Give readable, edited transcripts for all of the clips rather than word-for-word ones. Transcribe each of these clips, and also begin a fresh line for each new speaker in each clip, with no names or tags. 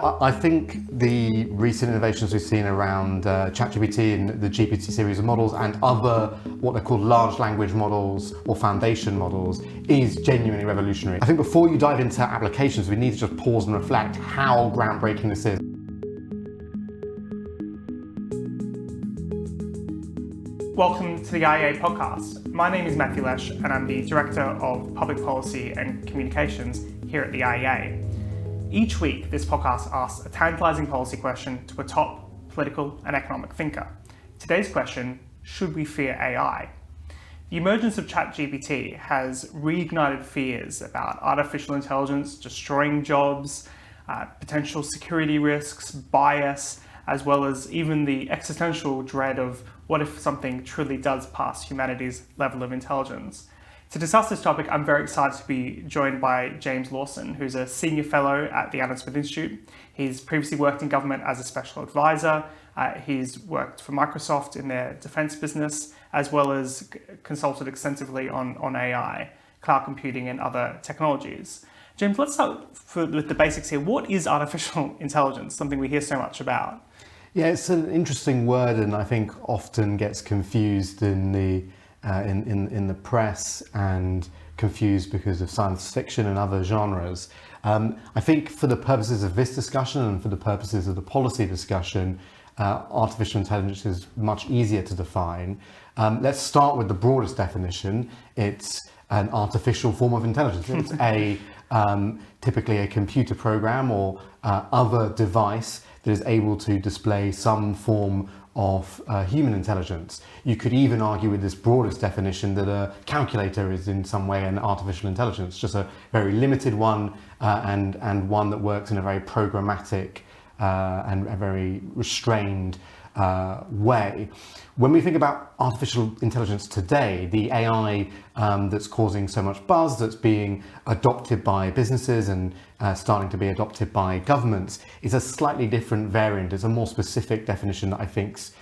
I think the recent innovations we've seen around ChatGPT and the GPT series of models and other what they're called large language models or foundation models is genuinely revolutionary. I think before you dive into applications, we need to just pause and reflect how groundbreaking this is.
Welcome to the IEA podcast. My name is Matthew Lesh and I'm the Director of Public Policy and Communications here at the IEA. Each week, this podcast asks a tantalizing policy question to a top political and economic thinker. Today's question, should we fear AI? The emergence of ChatGPT has reignited fears about artificial intelligence destroying jobs, potential security risks, bias, as well as even the existential dread of what if something truly does pass humanity's level of intelligence. To discuss this topic, I'm very excited to be joined by James Lawson, who's a senior fellow at the Adam Smith Institute. He's previously worked in government as a special advisor. He's worked for Microsoft in their defense business, as well as consulted extensively on AI, cloud computing, and other technologies. James, let's start with the basics here. What is artificial intelligence, something we hear so much about?
Yeah, it's an interesting word, and I think often gets confused in the press and confused because of science fiction and other genres. I think for the purposes of this discussion and for the purposes of the policy discussion, artificial intelligence is much easier to define. Let's start with the broadest definition. It's an artificial form of intelligence. It's typically a computer program or other device that is able to display some form of human intelligence. You could even argue with this broadest definition that a calculator is in some way an artificial intelligence, just a very limited one and one that works in a very programmatic and a very restrained way. When we think about artificial intelligence today, the AI that's causing so much buzz, that's being adopted by businesses and starting to be adopted by governments, is a slightly different variant. It's a more specific definition that I think's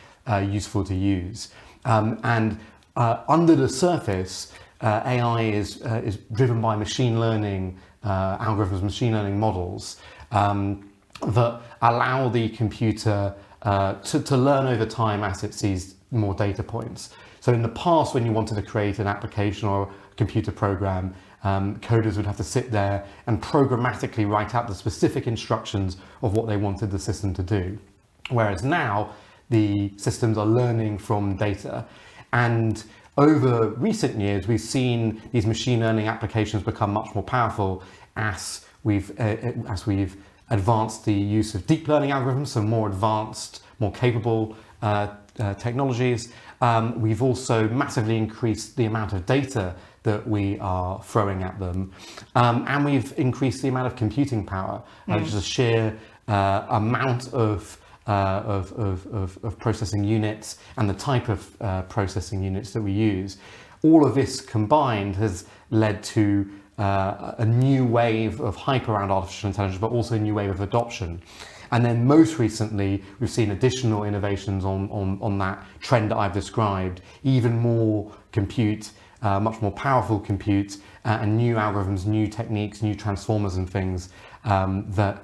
useful to use. Under the surface, AI is driven by machine learning algorithms, machine learning models that allow the computer to learn over time as it sees more data points. So in the past, when you wanted to create an application or a computer program, coders would have to sit there and programmatically write out the specific instructions of what they wanted the system to do. Whereas now, the systems are learning from data. And over recent years, we've seen these machine learning applications become much more powerful as we've advanced the use of deep learning algorithms, so more advanced, more capable technologies. We've also massively increased the amount of data that we are throwing at them. And we've increased the amount of computing power, which is a sheer amount of processing units and the type of processing units that we use. All of this combined has led to a new wave of hype around artificial intelligence, but also a new wave of adoption. And then most recently, we've seen additional innovations on that trend that I've described, even more compute, much more powerful compute, and new algorithms, new techniques, new transformers and things that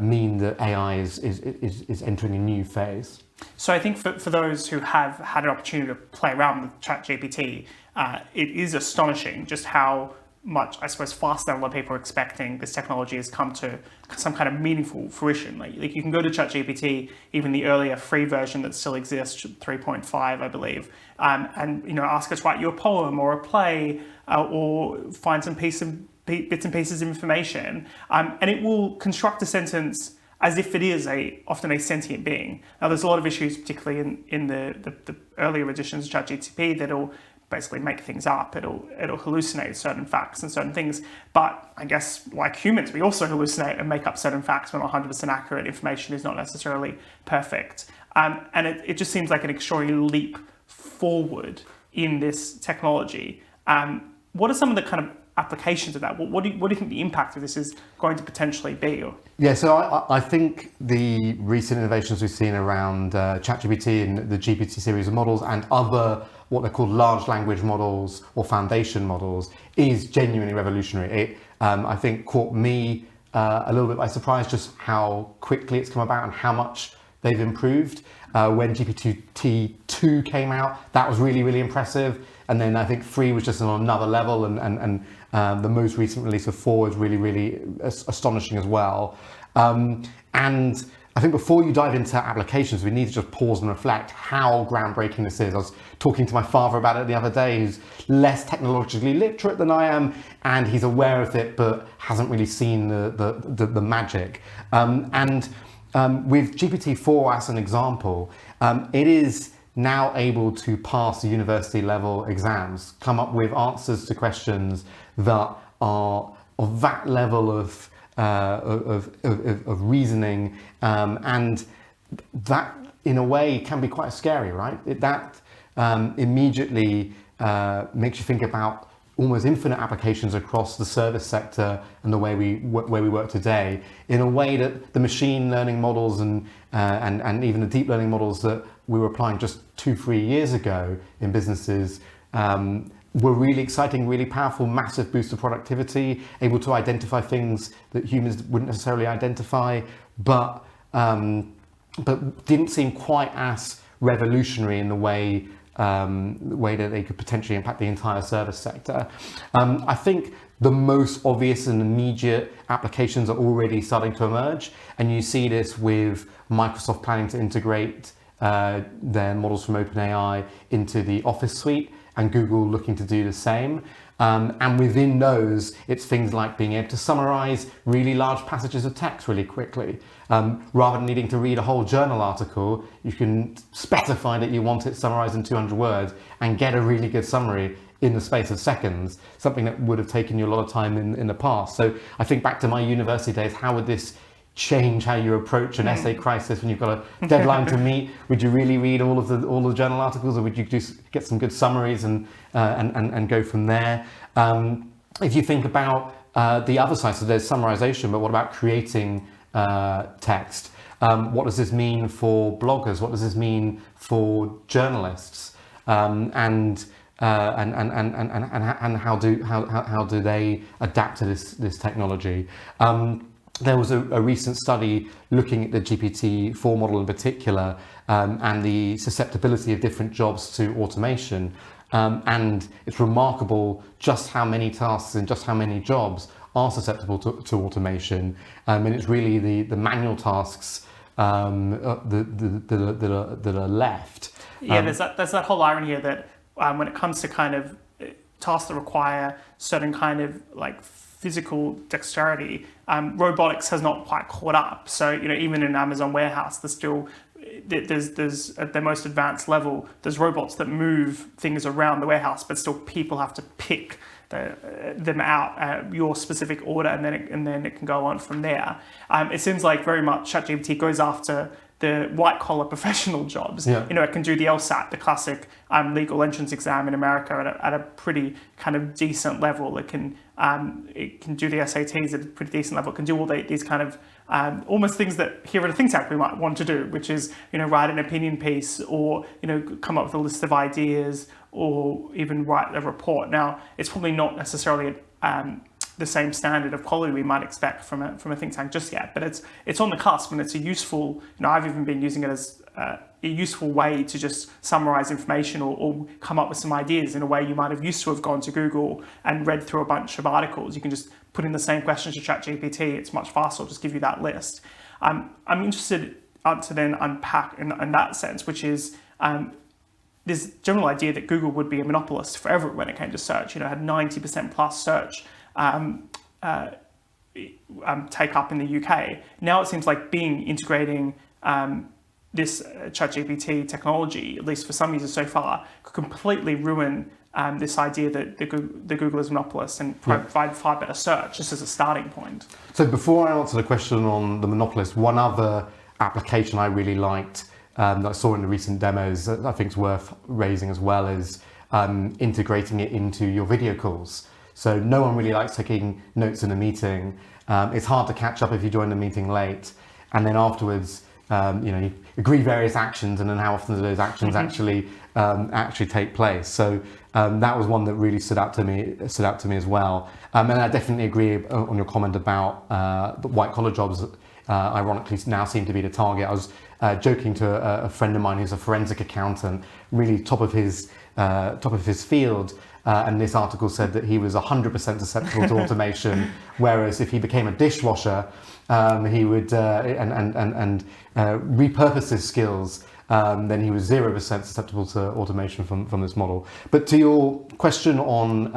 mean that AI is entering a new phase.
So I think for those who have had an opportunity to play around with ChatGPT, it is astonishing just how much, I suppose, faster than what people are expecting, this technology has come to some kind of meaningful fruition. Like you can go to ChatGPT, even the earlier free version that still exists, 3.5, I believe, and ask it to write you a poem or a play or find some bits and pieces of information, and it will construct a sentence as if it is often a sentient being. Now, there's a lot of issues, particularly in the earlier editions of ChatGPT, that'll basically make things up. It'll hallucinate certain facts and certain things. But I guess, like humans, we also hallucinate and make up certain facts when 100% accurate information is not necessarily perfect. And it just seems like an extraordinary leap forward in this technology. What are some of the kind of applications of that? What do you think the impact of this is going to potentially be?
Yeah, so I think the recent innovations we've seen around ChatGPT and the GPT series of models and other what they're called large language models or foundation models is genuinely revolutionary. It, I think, caught me a little bit by surprise just how quickly it's come about and how much they've improved. When GPT-2 came out, that was really, really impressive. And then I think 3 was just on another level, and the most recent release of 4 is really, really astonishing as well. And I think before you dive into applications, we need to just pause and reflect how groundbreaking this is. I was talking to my father about it the other day, who's less technologically literate than I am, and he's aware of it, but hasn't really seen the magic. With GPT-4 as an example, it is now able to pass the university level exams, come up with answers to questions that are of that level of reasoning, and that in a way can be quite scary, right? That immediately makes you think about almost infinite applications across the service sector and the way we work today, in a way that the machine learning models and even the deep learning models that we were applying just 2-3 years ago in businesses were really exciting, really powerful, massive boost of productivity, able to identify things that humans wouldn't necessarily identify, but didn't seem quite as revolutionary in the way that they could potentially impact the entire service sector. I think the most obvious and immediate applications are already starting to emerge, and you see this with Microsoft planning to integrate their models from OpenAI into the Office suite, and Google looking to do the same. And within those, it's things like being able to summarize really large passages of text really quickly. Rather than needing to read a whole journal article, you can specify that you want it summarized in 200 words and get a really good summary in the space of seconds, something that would have taken you a lot of time in the past. So I think back to my university days, how would this change how you approach an essay crisis when you've got a deadline to meet? Would you really read all the journal articles, or would you just get some good summaries and go from there? If you think about the other side, so there's summarization, but what about creating text? What does this mean for bloggers? What does this mean for journalists? And how do they adapt to this technology? There was a recent study looking at the GPT-4 model in particular, and the susceptibility of different jobs to automation. And it's remarkable just how many tasks and just how many jobs are susceptible to automation. And it's really the manual tasks that are left.
Yeah, there's that whole irony here that when it comes to kind of tasks that require certain kind of like physical dexterity, robotics has not quite caught up. So, even in Amazon warehouse, there's at the most advanced level, there's robots that move things around the warehouse, but still people have to pick them out at your specific order, and then it can go on from there. It seems like very much ChatGPT goes after the white collar professional jobs.
Yeah.
It can do the LSAT, the classic legal entrance exam in America at a pretty kind of decent level. It can do the SATs at a pretty decent level. It can do all these kind of almost things that here at a think tank we might want to do, which is write an opinion piece, or come up with a list of ideas, or even write a report. Now, it's probably not necessarily the same standard of quality we might expect from a think tank just yet, but it's on the cusp, and it's a useful. I've even been using it as a useful way to just summarize information or come up with some ideas in a way you might have used to have gone to Google and read through a bunch of articles. You can just put in the same questions to ChatGPT. It's much faster. It'll just give you that list. I'm interested to then unpack in that sense, which is this general idea that Google would be a monopolist forever when it came to search. It had 90% plus search take up in the UK. Now it seems like Bing integrating this ChatGPT technology, at least for some users so far, could completely ruin this idea that the Google is a monopolist and provide far better search, just as a starting point.
So before I answer the question on the monopolist, one other application I really liked that I saw in the recent demos that I think is worth raising as well is integrating it into your video calls. So no one really likes taking notes in a meeting. It's hard to catch up if you join the meeting late. And then afterwards, you agree various actions, and then how often do those actions actually take place. So that was one that really stood out to me as well. And I definitely agree on your comment about the white collar jobs. Ironically, now seem to be the target. I was joking to a friend of mine who's a forensic accountant, really top of his field. And this article said that he was 100% susceptible to automation, whereas if he became a dishwasher, he would and repurpose his skills, then he was 0% susceptible to automation from this model. But to your question on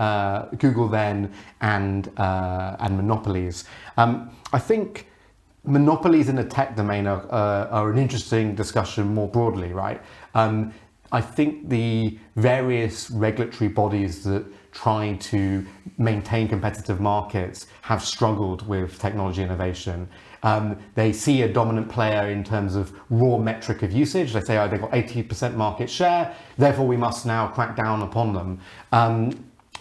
Google then and monopolies, I think monopolies in the tech domain are an interesting discussion more broadly, right? I think the various regulatory bodies that try to maintain competitive markets have struggled with technology innovation. They see a dominant player in terms of raw metric of usage. They say, oh, they've got 80% market share, therefore we must now crack down upon them.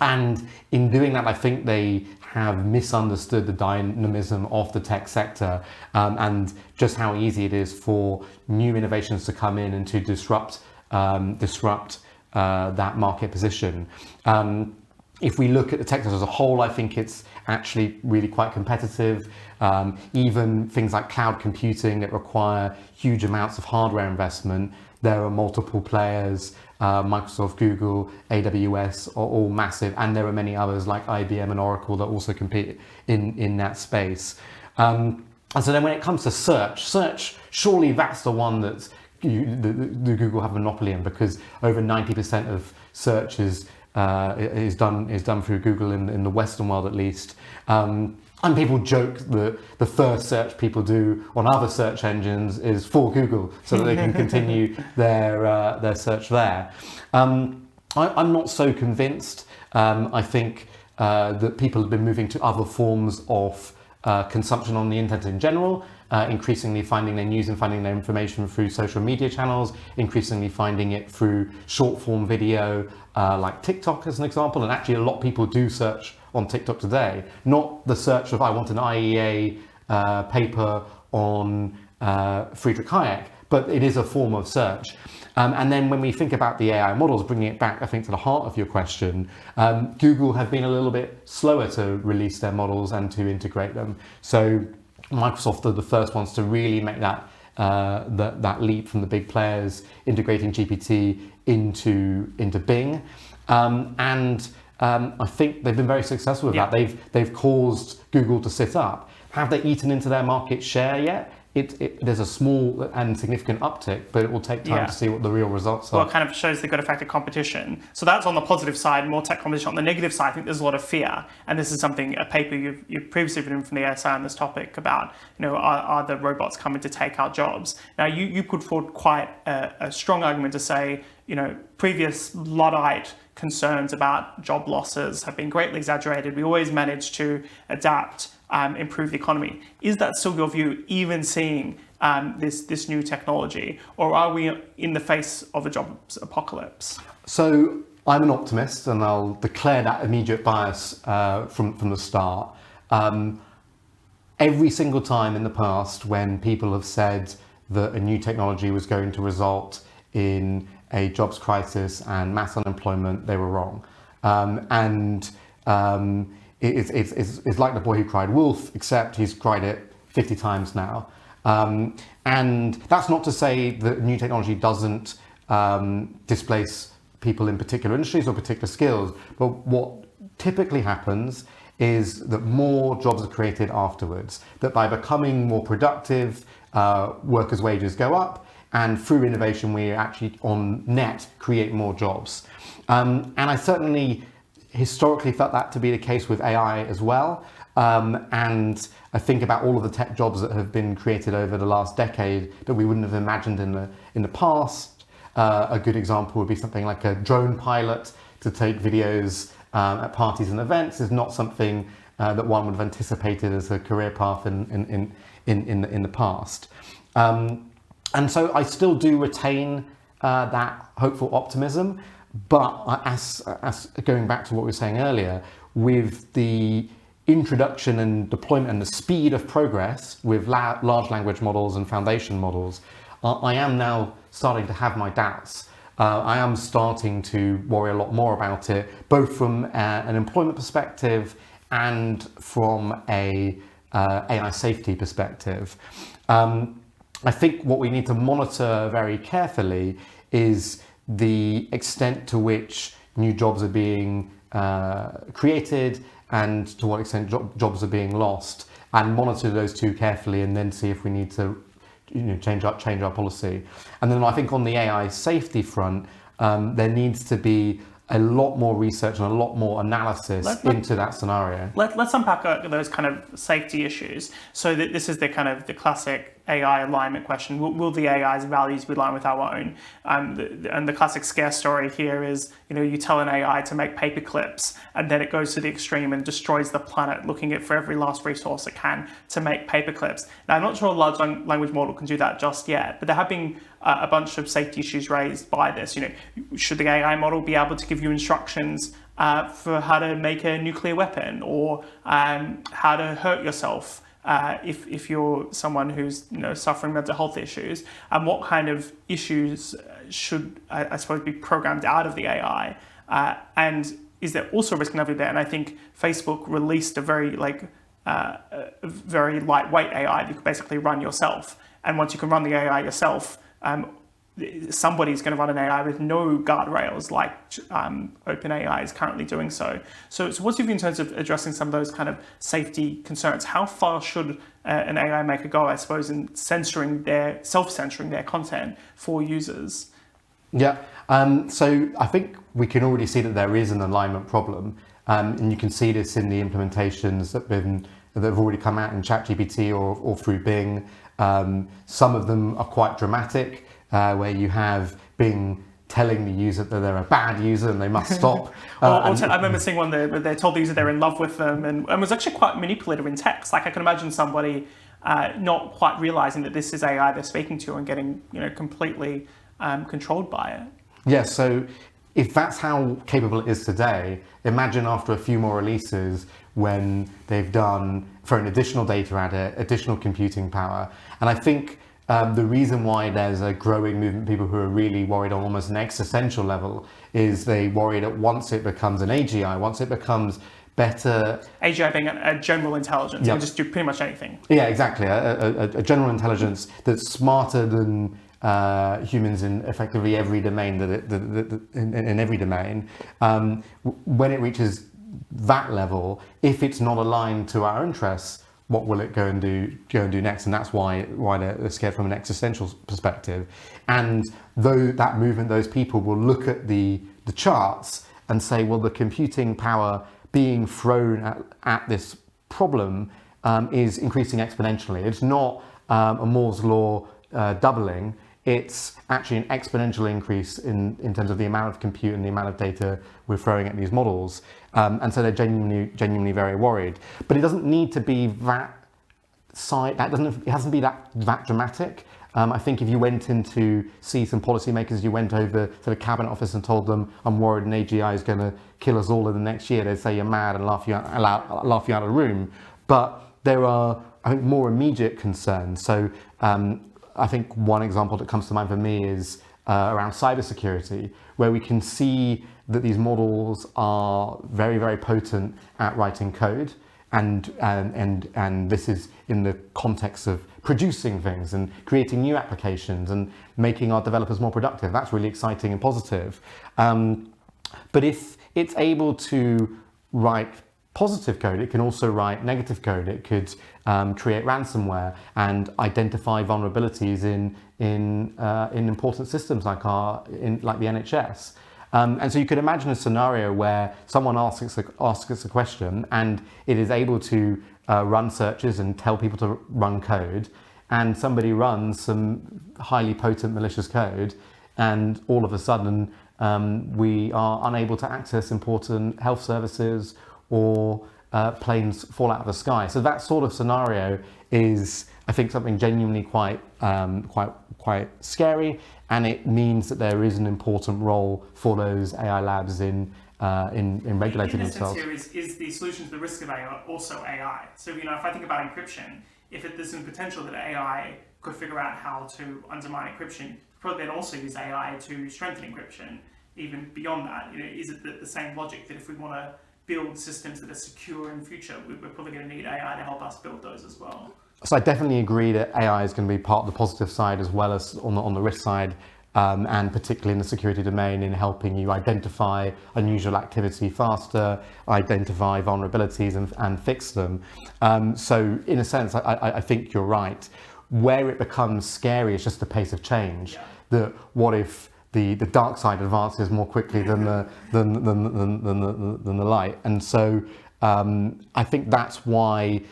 And in doing that, I think they have misunderstood the dynamism of the tech sector and just how easy it is for new innovations to come in and to disrupt that market position. If we look at the tech sector as a whole, I think it's actually really quite competitive. Even things like cloud computing that require huge amounts of hardware investment, there are multiple players. Microsoft, Google, AWS are all massive, and there are many others like IBM and Oracle that also compete in that space. And so then when it comes to search, surely that's the one that's the Google have a monopoly in, because over 90% of search is done through Google in the Western world at least. And people joke that the first search people do on other search engines is for Google, so that they can continue their search there. I'm not so convinced. I think that people have been moving to other forms of consumption on the internet in general, increasingly finding their news and finding their information through social media channels, increasingly finding it through short form video, like TikTok as an example. And actually a lot of people do search on TikTok today, not the search of I want an IEA paper on Friedrich Hayek, but it is a form of search. And then when we think about the AI models, bringing it back, I think, to the heart of your question, Google have been a little bit slower to release their models and to integrate them. So Microsoft are the first ones to really make that leap from the big players, integrating GPT into Bing. I think they've been very successful with that. They've caused Google to sit up. Have they eaten into their market share yet? There's a small and significant uptick, but it will take time to see what the real results are.
Well, it kind of shows the good effect of competition. So that's on the positive side, more tech competition. On the negative side, I think there's a lot of fear. And this is a paper you've previously written from the ASI on this topic about, are the robots coming to take our jobs? Now, you put forward quite a strong argument to say, previous Luddite concerns about job losses have been greatly exaggerated. We always manage to adapt, improve the economy. Is that still your view, even seeing this new technology, or are we in the face of a jobs apocalypse?
So I'm an optimist, and I'll declare that immediate bias from the start. Every single time in the past when people have said that a new technology was going to result in a jobs crisis and mass unemployment, they were wrong. It's like the boy who cried wolf, except he's cried it 50 times now. And that's not to say that new technology doesn't displace people in particular industries or particular skills, but what typically happens is that more jobs are created afterwards, that by becoming more productive, workers' wages go up, and through innovation we actually on net create more jobs. And I certainly historically felt that to be the case with AI as well. And I think about all of the tech jobs that have been created over the last decade that we wouldn't have imagined in the past. A good example would be something like a drone pilot to take videos at parties and events is not something that one would have anticipated as a career path in the past. And so I still do retain that hopeful optimism, but as going back to what we were saying earlier, with the introduction and deployment and the speed of progress with large language models and foundation models, I am now starting to have my doubts. I am starting to worry a lot more about it, both from an employment perspective and from a AI safety perspective. I think what we need to monitor very carefully is the extent to which new jobs are being created and to what extent jobs are being lost, and monitor those two carefully, and then see if we need to change our policy. And then I think on the AI safety front, there needs to be a lot more research and a lot more analysis into that scenario.
Let's unpack those kind of safety issues. So this is the kind of the classic AI alignment question. Will the AI's values be aligned with our own? And the classic scare story here is, you tell an AI to make paper clips, and then it goes to the extreme and destroys the planet, looking for every last resource it can to make paper clips. Now, I'm not sure a large language model can do that just yet, but there have been a bunch of safety issues raised by this. Should the AI model be able to give you instructions for how to make a nuclear weapon, or how to hurt yourself if you're someone who's suffering mental health issues? And what kind of issues should, I suppose, be programmed out of the AI? And is there also risk level there? And I think Facebook released a very very lightweight AI that you can basically run yourself. And once you can run the AI yourself, somebody's going to run an AI with no guardrails, like OpenAI is currently doing so. So what's your view in terms of addressing some of those kind of safety concerns? How far should an AI maker go, I suppose, in self-censoring their content for users?
Yeah, so I think we can already see that there is an alignment problem, and you can see this in the implementations that have already come out in ChatGPT or through Bing. Some of them are quite dramatic, where you have Bing telling the user that they're a bad user and they must stop.
I remember seeing one where they told the user they're in love with them, and was actually quite manipulative in text. Like, I can imagine somebody not quite realizing that this is AI they're speaking to and getting completely controlled by it.
Yeah, so if that's how capable it is today, imagine after a few more releases when they've done, thrown additional data at it, additional computing power. And I think the reason why there's a growing movement of people who are really worried on almost an existential level is they worry that once it becomes an AGI, once it becomes better...
AGI being a general intelligence,
Yep.
It can just do pretty much anything.
Yeah, exactly. A general intelligence that's smarter than humans in effectively every domain in every domain. When it reaches that level, if it's not aligned to our interests, what will it go and do next? And that's why they're scared from an existential perspective. And though that movement, those people will look at the charts and say, well, the computing power being thrown at this problem is increasing exponentially. It's not a Moore's law doubling. It's actually an exponential increase in terms of the amount of compute and the amount of data we're throwing at these models. And so they're genuinely very worried. But it doesn't need to be it hasn't to be that dramatic. I think if you went in to see some policymakers, you went over to the cabinet office and told them, I'm worried an AGI is going to kill us all in the next year, they'd say you're mad and laugh you out of the room. But there are, I think, more immediate concerns. So I think one example that comes to mind for me is around cybersecurity, where we can see that these models are very, very potent at writing code, and this is in the context of producing things and creating new applications and making our developers more productive. That's really exciting and positive. But if it's able to write positive code, it can also write negative code. It could create ransomware and identify vulnerabilities in important systems like the NHS. And so you could imagine a scenario where someone asks us a question and it is able to run searches and tell people to run code, and somebody runs some highly potent malicious code, and all of a sudden we are unable to access important health services, or planes fall out of the sky. So that sort of scenario is, I think, something genuinely quite scary, and it means that there is an important role for those AI labs in in regulating
in this
themselves.
sense here is the solution to the risk of AI also AI. So if I think about encryption, if there's some potential that AI could figure out how to undermine encryption, probably then also use AI to strengthen encryption. Even beyond that, is it the same logic that if we want to build systems that are secure in future, we're probably going to need AI to help us build those as well?
So I definitely agree that AI is going to be part of the positive side as well as on the risk side, and particularly in the security domain in helping you identify unusual activity faster, identify vulnerabilities and fix them. So in a sense, I think you're right. Where it becomes scary is just the pace of change.
Yeah.
That what if the dark side advances more quickly than the light? And so I think that's why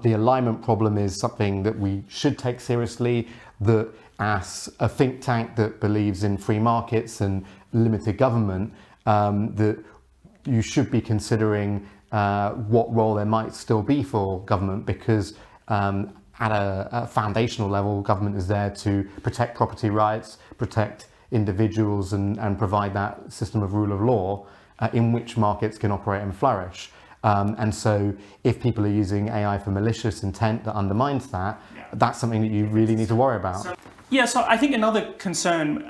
the alignment problem is something that we should take seriously. That as a think tank that believes in free markets and limited government, that you should be considering what role there might still be for government, because at a foundational level, government is there to protect property rights, protect individuals, and provide that system of rule of law in which markets can operate and flourish. And so if people are using AI for malicious intent that undermines that, that's something that you really need to worry about.
So I think another concern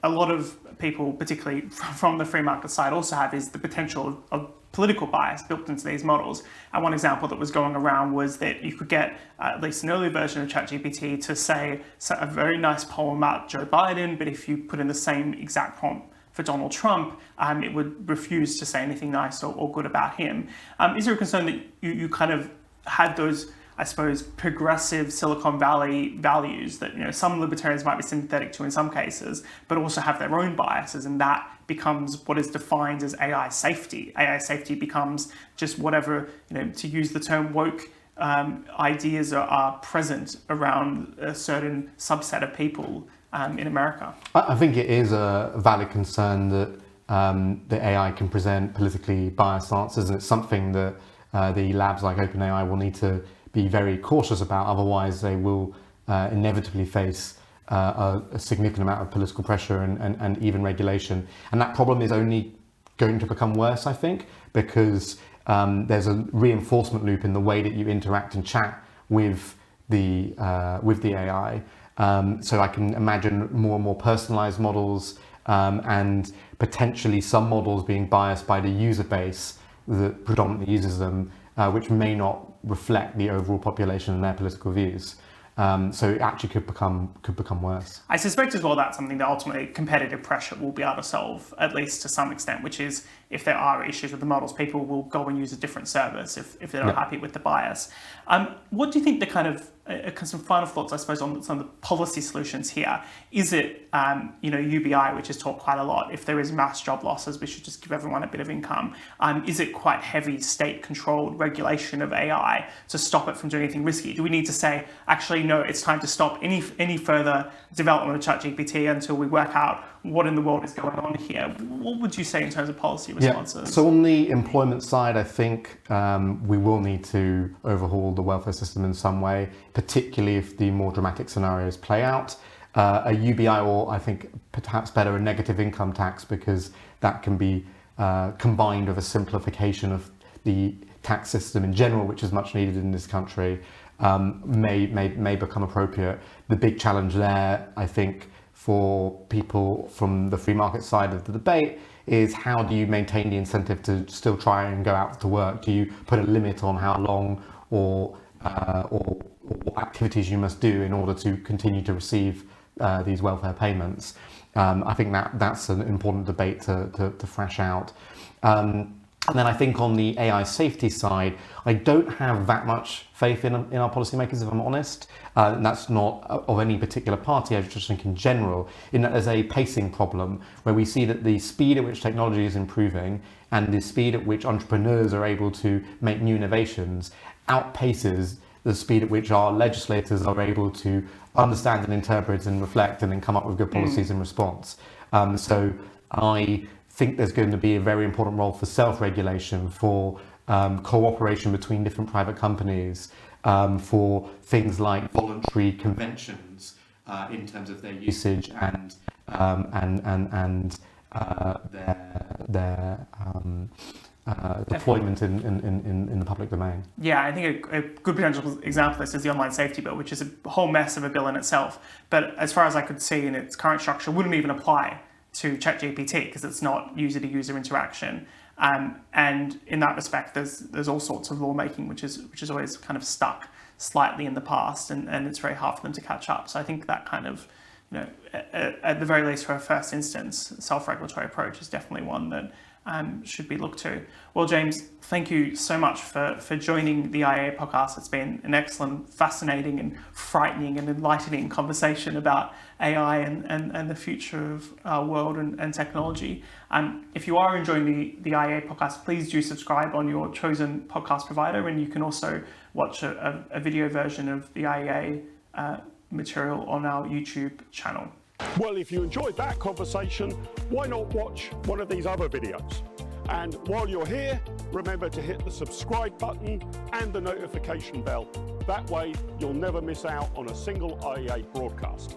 a lot of people, particularly from the free market side, also have is the potential of political bias built into these models. And one example that was going around was that you could get at least an early version of ChatGPT to say a very nice poem about Joe Biden, but if you put in the same exact prompt for Donald Trump, it would refuse to say anything nice or good about him. Is there a concern that you kind of had those, I suppose, progressive Silicon Valley values that some libertarians might be sympathetic to in some cases, but also have their own biases, and that becomes what is defined as AI safety? AI safety becomes just whatever, to use the term woke, ideas are present around a certain subset of people in America.
I think it is a valid concern that the AI can present politically biased answers, and it's something that the labs like OpenAI will need to be very cautious about. Otherwise, they will inevitably face a significant amount of political pressure and even regulation. And that problem is only going to become worse, I think, because there's a reinforcement loop in the way that you interact and chat with the AI. So I can imagine more and more personalized models, and potentially some models being biased by the user base that predominantly uses them, which may not reflect the overall population and their political views. So it actually could become worse.
I suspect as well that's something that ultimately competitive pressure will be able to solve, at least to some extent, which is if there are issues with the models, people will go and use a different service if they're not happy with the bias. What do you think the kind of some final thoughts, I suppose, on some of the policy solutions here? Is it, UBI, which is taught quite a lot, if there is mass job losses, we should just give everyone a bit of income? Is it quite heavy state-controlled regulation of AI to stop it from doing anything risky? Do we need to say, actually, no, it's time to stop any further development of ChatGPT until we work out what in the world is going on here? What would you say in terms of policy responses?
Yeah. So on the employment side, I think we will need to overhaul the welfare system in some way, particularly if the more dramatic scenarios play out. A UBI, or I think perhaps better, a negative income tax, because that can be combined with a simplification of the tax system in general, which is much needed in this country, may become appropriate. The big challenge there, I think, for people from the free market side of the debate is how do you maintain the incentive to still try and go out to work? Do you put a limit on how long or what activities you must do in order to continue to receive these welfare payments? I think that's an important debate to thrash out. And then I think on the AI safety side, I don't have that much faith in our policymakers, if I'm honest. And that's not of any particular party, I just think in general, in that there's a pacing problem where we see that the speed at which technology is improving and the speed at which entrepreneurs are able to make new innovations outpaces the speed at which our legislators are able to understand and interpret and reflect and then come up with good policies in response. So I think there's going to be a very important role for self-regulation, for cooperation between different private companies, for things like voluntary conventions in terms of their usage and their deployment in the public domain.
Yeah, I think a good potential example of this is the Online Safety Bill, which is a whole mess of a bill in itself. But as far as I could see in its current structure, wouldn't even apply to ChatGPT because it's not user-to-user interaction. And in that respect, there's all sorts of lawmaking which is always kind of stuck slightly in the past, and it's very hard for them to catch up. So I think that kind of, at the very least for a first instance, self-regulatory approach is definitely one that should be looked to. Well, James, thank you so much for joining the IEA podcast. It's been an excellent, fascinating and frightening and enlightening conversation about AI and the future of our world and technology. If you are enjoying the IEA podcast, please do subscribe on your chosen podcast provider, and you can also watch a video version of the IEA material on our YouTube channel.
Well, if you enjoyed that conversation, why not watch one of these other videos? And while you're here, remember to hit the subscribe button and the notification bell. That way, you'll never miss out on a single IEA broadcast.